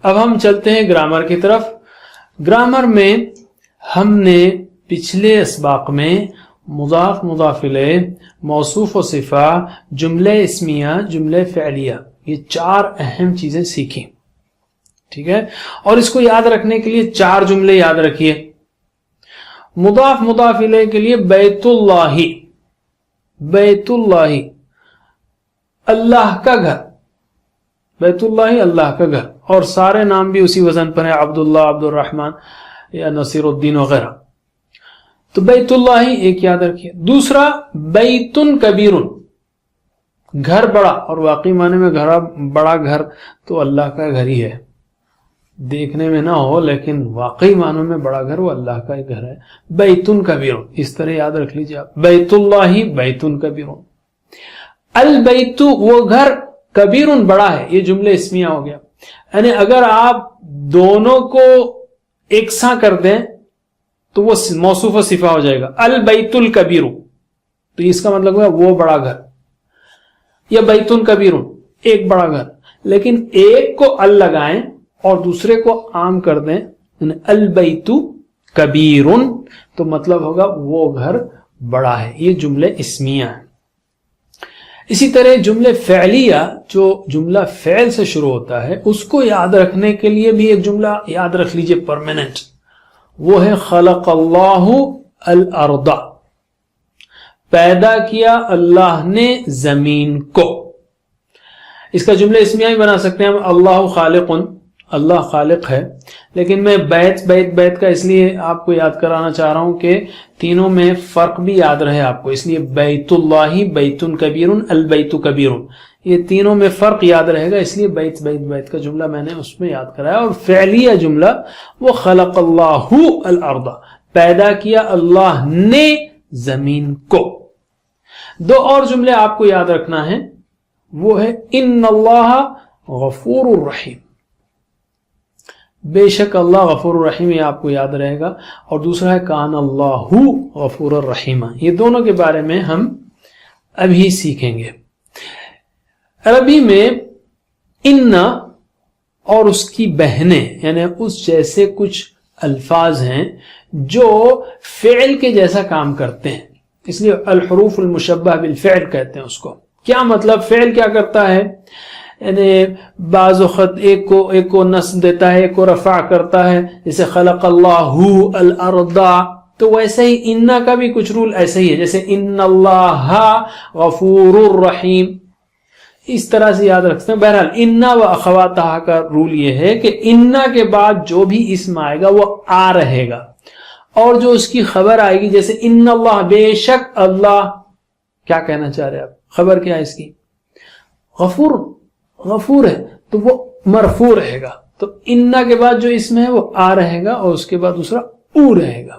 اب ہم چلتے ہیں گرامر کی طرف. گرامر میں ہم نے پچھلے اسباق میں مضاف مضاف الیہ، موصوف و صفہ، جملہ اسمیہ، جملہ فعلیہ، یہ 4 اہم چیزیں سیکھی. ٹھیک ہے، اور اس کو یاد رکھنے کے لیے 4 جملے یاد رکھیے. مضاف مضاف الیہ کے لیے بیت اللہ، بیت اللہ اللہ کا گھر، بیت اللہ اللہ کا گھر، اور سارے نام بھی اسی وزن پر ہیں، عبداللہ، عبد الرحمن یا نصیر الدین وغیرہ. تو بیت اللہ ایک یاد رکھیے. دوسرا بیتن کبیر، گھر بڑا، اور واقعی معنی میں بڑا گھر تو اللہ کا گھر ہی ہے، دیکھنے میں نہ ہو لیکن واقعی معنوں میں بڑا گھر وہ اللہ کا گھر ہے. بیتن کبیر، اس طرح یاد رکھ لیجیے آپ، بیت اللہ بیتن کبیر. البیت وہ گھر، کبیر بڑا ہے، یہ جملے اسمیہ ہو گیا. یعنی اگر آپ دونوں کو یکساں کر دیں تو وہ موصوف و صفہ ہو جائے گا. البیت الکبیر، تو اس کا مطلب ہے وہ بڑا گھر، یا بیتن کبیر ایک بڑا گھر. لیکن ایک کو ال لگائیں اور دوسرے کو عام کر دیں، یعنی البیت کبیر، تو مطلب ہوگا وہ گھر بڑا ہے. یہ جملے اسمیہ ہیں. اسی طرح جملے فعلیہ، جو جملہ فعل سے شروع ہوتا ہے، اس کو یاد رکھنے کے لیے بھی ایک جملہ یاد رکھ لیجئے پرماننٹ، وہ ہے خلق اللہ الارض، پیدا کیا اللہ نے زمین کو. اس کا جملہ اسمیہ بھی بنا سکتے ہیں ہم، اللہ خالق، اللہ خالق ہے. لیکن میں بیت کا اس لیے آپ کو یاد کرانا چاہ رہا ہوں کہ تینوں میں فرق بھی یاد رہے آپ کو، اس لیے بیت اللہ بیتن کبیر، البیت کبیر، یہ تینوں میں فرق یاد رہے گا، اس لیے بیت کا جملہ میں نے اس میں یاد کرایا. اور فعلیہ جملہ وہ خلق اللہ الارض، پیدا کیا اللہ نے زمین کو. 2 اور جملے آپ کو یاد رکھنا ہے، وہ ہے ان اللہ غفور الرحیم، بے شک اللہ غفور الرحیم، یہ آپ کو یاد رہے گا. اور دوسرا ہے کان اللہ غفور الرحیم، یہ دونوں کے بارے میں ہم ابھی سیکھیں گے. عربی میں ان اور اس کی بہنیں، یعنی اس جیسے کچھ الفاظ ہیں جو فعل کے جیسا کام کرتے ہیں، اس لیے الحروف المشبہ بالفعل کہتے ہیں اس کو. کیا مطلب؟ فعل کیا کرتا ہے، یعنی بعض وقت ایک کو نصب دیتا ہے، ایک کو رفع کرتا ہے، جیسے خلق اللہ الارض. تو ویسے ہی ان کا بھی کچھ رول ایسے ہی ہے، جیسے ان اللہ غفور الرحیم، اس طرح سے یاد رکھتے ہیں. بہرحال ان و اخواتہا کا رول یہ ہے کہ ان کے بعد جو بھی اسم آئے گا وہ آ رہے گا، اور جو اس کی خبر آئے گی، جیسے ان اللہ بے شک اللہ، کیا کہنا چاہ رہے آپ؟ خبر کیا ہے اس کی؟ غفور ہے، تو وہ مرفوع رہے گا. تو ان کے بعد جو اسم ہے وہ آ رہے گا، اور اس کے بعد دوسرا او رہے گا.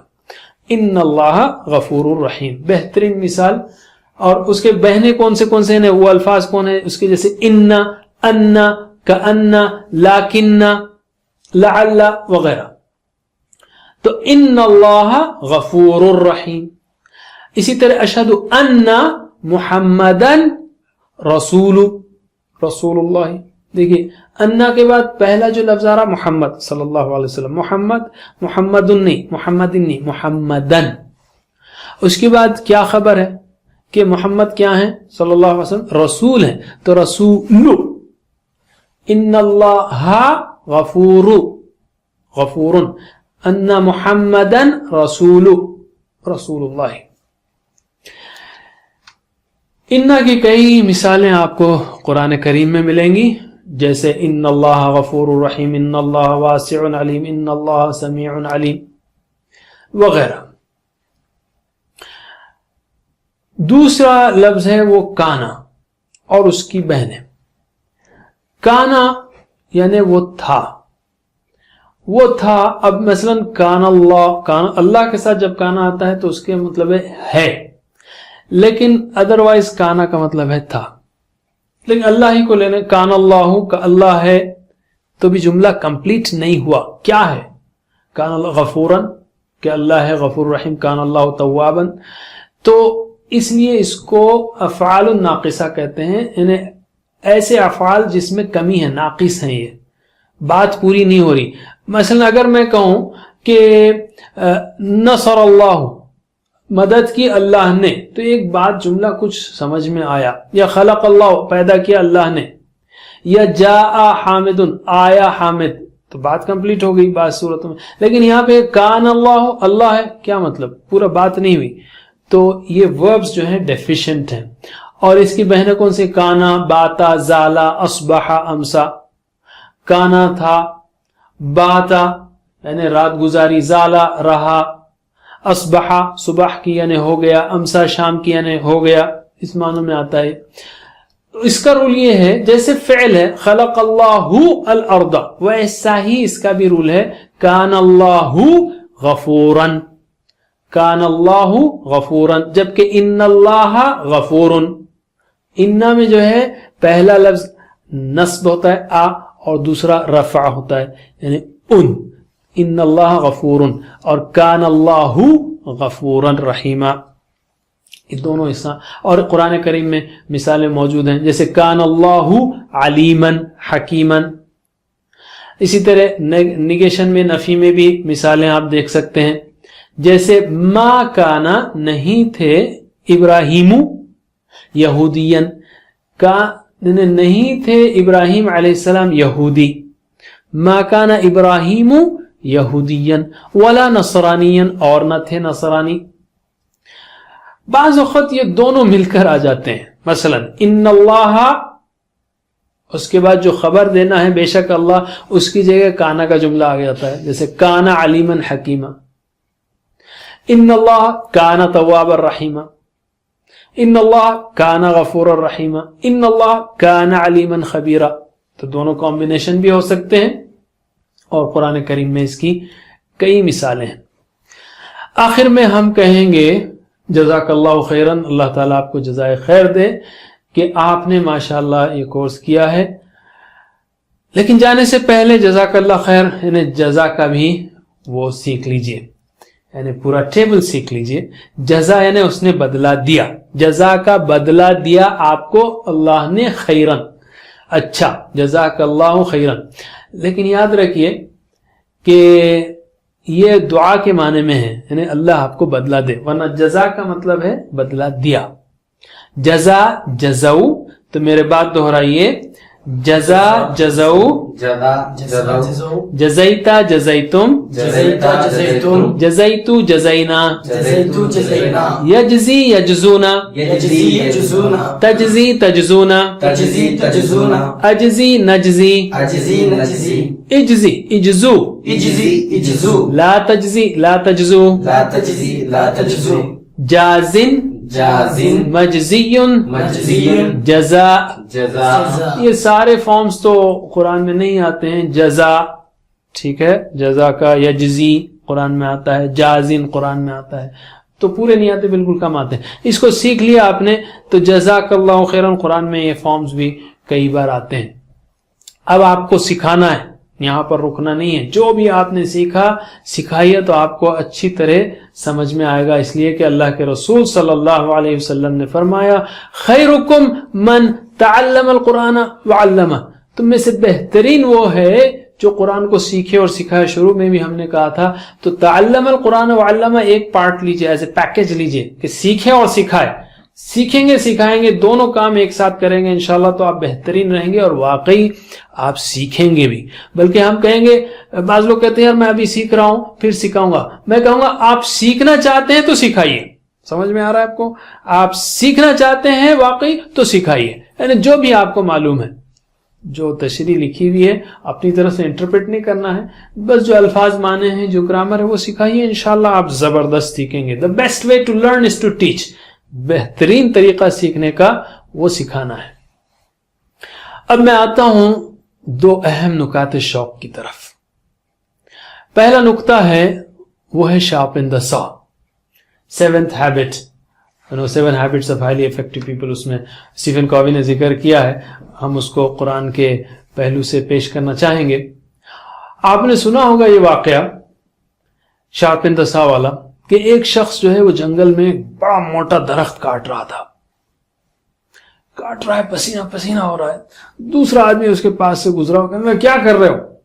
ان اللہ غفور الرحیم، بہترین مثال. اور اس کے بہنے کون سے ہیں؟ وہ الفاظ کون ہیں اس کے؟ جیسے ان، کأن، لیکن، لعل وغیرہ. تو ان اللہ غفور الرحیم. اسی طرح اشہد ان محمدن رسول اللہ. دیکھیے انا کے بعد پہلا جو لفظ آ رہا محمد صلی اللہ علیہ وسلم، محمدن نہیں، محمدن. اس کے بعد کیا خبر ہے کہ محمد کیا ہیں صلی اللہ علیہ وسلم؟ رسول ہیں، تو رسول. ان اللہ غفور، ان محمدن رسول اللہ. ان کی کئی مثالیں آپ کو قرآن کریم میں ملیں گی، جیسے ان اللہ غفور الرحیم، ان اللہ واسع علیم، ان اللہ سمیع علیم وغیرہ. دوسرا لفظ ہے وہ کانا اور اس کی بہنیں. کانا یعنی وہ تھا. اب مثلا کان اللہ کے ساتھ جب کانا آتا ہے تو اس کے مطلب ہے، لیکن ادروائز کانا کا مطلب ہے تھا. لیکن اللہ ہی کو لینے، کان اللہ کا اللہ ہے، تو بھی جملہ کمپلیٹ نہیں ہوا. کیا ہے؟ کان اللہ غفورن، کہ اللہ ہے غفور رحیم. کان اللہ توابن، تو اس لیے اس کو افعال الناقصہ کہتے ہیں، یعنی ایسے افعال جس میں کمی ہے، ناقص ہیں. یہ بات پوری نہیں ہو رہی. مثلا اگر میں کہوں کہ نصر اللہ، مدد کی اللہ نے، تو ایک بات جملہ کچھ سمجھ میں آیا. یا خلق اللہ، پیدا کیا اللہ نے. یا جاء حامد، آیا حامد، تو بات کمپلیٹ ہو گئی بعض صورتوں میں. لیکن یہاں پہ کان اللہ، اللہ ہے، کیا مطلب؟ پورا بات نہیں ہوئی. تو یہ وربز جو ہیں ڈیفیشنٹ ہیں. اور اس کی بہنیں کون سی؟ کانا، باتا، زالا، اصبح، امسا. کانا تھا، باتا یعنی رات گزاری، زالا رہا، اصبح صبح کی یعنی ہو گیا، امسا شام کی یعنی ہو گیا، اس معنوں میں آتا ہے. اس کا رول یہ ہے جیسے فعل ہے خلق اللہ الارض، ویسا ہی اس کا بھی رول ہے کان اللہ غفورا، کان اللہ غفورا. جبکہ ان اللہ غفور، انا میں جو ہے پہلا لفظ نصب ہوتا ہے آ، اور دوسرا رفع ہوتا ہے یعنی ان اللہ غفور، اور کان اللہ غفورا رحیما. یہ دونوں حصہ. اور قرآن کریم میں مثالیں موجود ہیں جیسے کان اللہ علیما حکیما. اسی طرح نگیشن میں، نفی میں بھی مثالیں آپ دیکھ سکتے ہیں. جیسے ما کانا، نہیں تھے، ابراہیم یہودین، نہیں تھے ابراہیم علیہ السلام یہودی. ما کان ابراہیم یہودین ولا نصرانین، اور نہ تھے نصرانی. بعض وقت یہ دونوں مل کر آ جاتے ہیں. مثلا ان اللہ، اس کے بعد جو خبر دینا ہے بے شک اللہ، اس کی جگہ کانا کا جملہ آ جاتا ہے جیسے کانا علیما حکیما. ان اللہ کانا توابا الرحیما، ان اللہ کانا غفور الرحیما، ان اللہ کانا علیما خبیرا. تو دونوں کمبینیشن بھی ہو سکتے ہیں، اور قرآن کریم میں اس کی کئی مثالیں ہیں. آخر میں ہم کہیں گے جزاک اللہ خیرن، اللہ تعالیٰ آپ کو جزائے خیر دے کہ آپ نے ماشاءاللہ یہ کورس کیا ہے. لیکن جانے سے پہلے جزاک اللہ خیر یعنی جزا کا بھی وہ سیکھ لیجئے، یعنی پورا ٹیبل سیکھ لیجئے. جزا یعنی اس نے بدلہ دیا، جزا کا بدلہ دیا آپ کو اللہ نے خیرن، اچھا، جزاک اللہ خیرن. لیکن یاد رکھیے کہ یہ دعا کے معنی میں ہے، یعنی اللہ آپ کو بدلہ دے، ورنہ جزا کا مطلب ہے بدلہ دیا. جزا جزو، تو میرے بات دہرائیے، جزا جزو، جزیتا جزیتم، جزیتو جزینا، یجزی یجزونا، تجزی تجزونا، اجزی نجزی، اجزی اجزو، لا تجزی لا تجزو، جازن مجزی، جزا. یہ سارے فارمز تو قرآن میں نہیں آتے ہیں. جزا ٹھیک ہے، جزا کا یجزی قرآن میں آتا ہے، جازن قرآن میں آتا ہے، تو پورے نہیں آتے، بالکل کم آتے ہیں. اس کو سیکھ لیا آپ نے تو جزاک اللہ خیرن قرآن میں یہ فارمز بھی کئی بار آتے ہیں. اب آپ کو سکھانا ہے، یہاں پر رکنا نہیں ہے. جو بھی آپ نے سیکھا سکھائیے تو آپ کو اچھی طرح سمجھ میں آئے گا، اس لیے کہ اللہ کے رسول صلی اللہ علیہ وسلم نے فرمایا خیرکم من تعلم القرآن وعلمہ، تم میں سے بہترین وہ ہے جو قرآن کو سیکھے اور سکھائے. شروع میں بھی ہم نے کہا تھا، تو تعلم القرآن وعلمہ ایک پارٹ لیجئے، ایز اے پیکج لیجئے کہ سیکھے اور سکھائے. سیکھیں گے سکھائیں گے، دونوں کام ایک ساتھ کریں گے انشاءاللہ تو آپ بہترین رہیں گے، اور واقعی آپ سیکھیں گے بھی. بلکہ ہم کہیں گے، بعض لوگ کہتے ہیں یار میں ابھی سیکھ رہا ہوں پھر سکھاؤں گا. میں کہوں گا آپ سیکھنا چاہتے ہیں تو سکھائیے. سمجھ میں آ رہا ہے آپ کو؟ آپ سیکھنا چاہتے ہیں واقعی تو سکھائیے، یعنی جو بھی آپ کو معلوم ہے، جو تشریح لکھی ہوئی ہے اپنی طرف سے انٹرپریٹ نہیں کرنا ہے، بس جو الفاظ مانے ہیں، جو گرامر ہے وہ سکھائیے. انشاءاللہ آپ زبردست سیکھیں گے. The best way to learn is to teach. بہترین طریقہ سیکھنے کا وہ سکھانا ہے. اب میں آتا ہوں دو اہم نکات شوق کی طرف. پہلا نکتہ ہے وہ ہے sharpen the saw. 7th habit, 7 habits of highly effective people، اس میں اسٹیفن کووی نے ذکر کیا ہے. ہم اس کو قرآن کے پہلو سے پیش کرنا چاہیں گے. آپ نے سنا ہوگا یہ واقعہ sharpen the saw والا، کہ ایک شخص جو ہے وہ جنگل میں بڑا موٹا درخت کاٹ رہا تھا، کاٹ رہا ہے، پسینہ پسینہ ہو رہا ہے. دوسرا آدمی اس کے پاس سے گزرا ہو، کہا کیا کر رہے ہو؟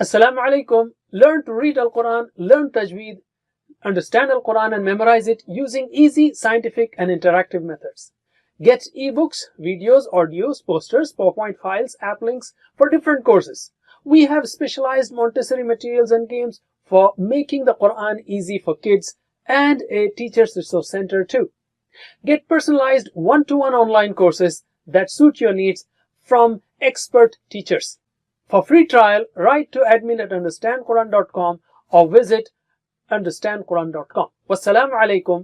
Assalamu alaikum. Learn to read Al-Quran, learn Tajweed, understand Al-Quran and memorize it using easy, scientific and interactive methods. Get ebooks, videos, audios, posters, PowerPoint files, app links for different courses. We have specialized Montessori materials and games for making the Quran easy for kids and a teacher's resource center too. Get personalized one-to-one online courses that suit your needs from expert teachers. For free trial, write to admin@understandquran.com or visit understandquran.com. Wassalamu alaikum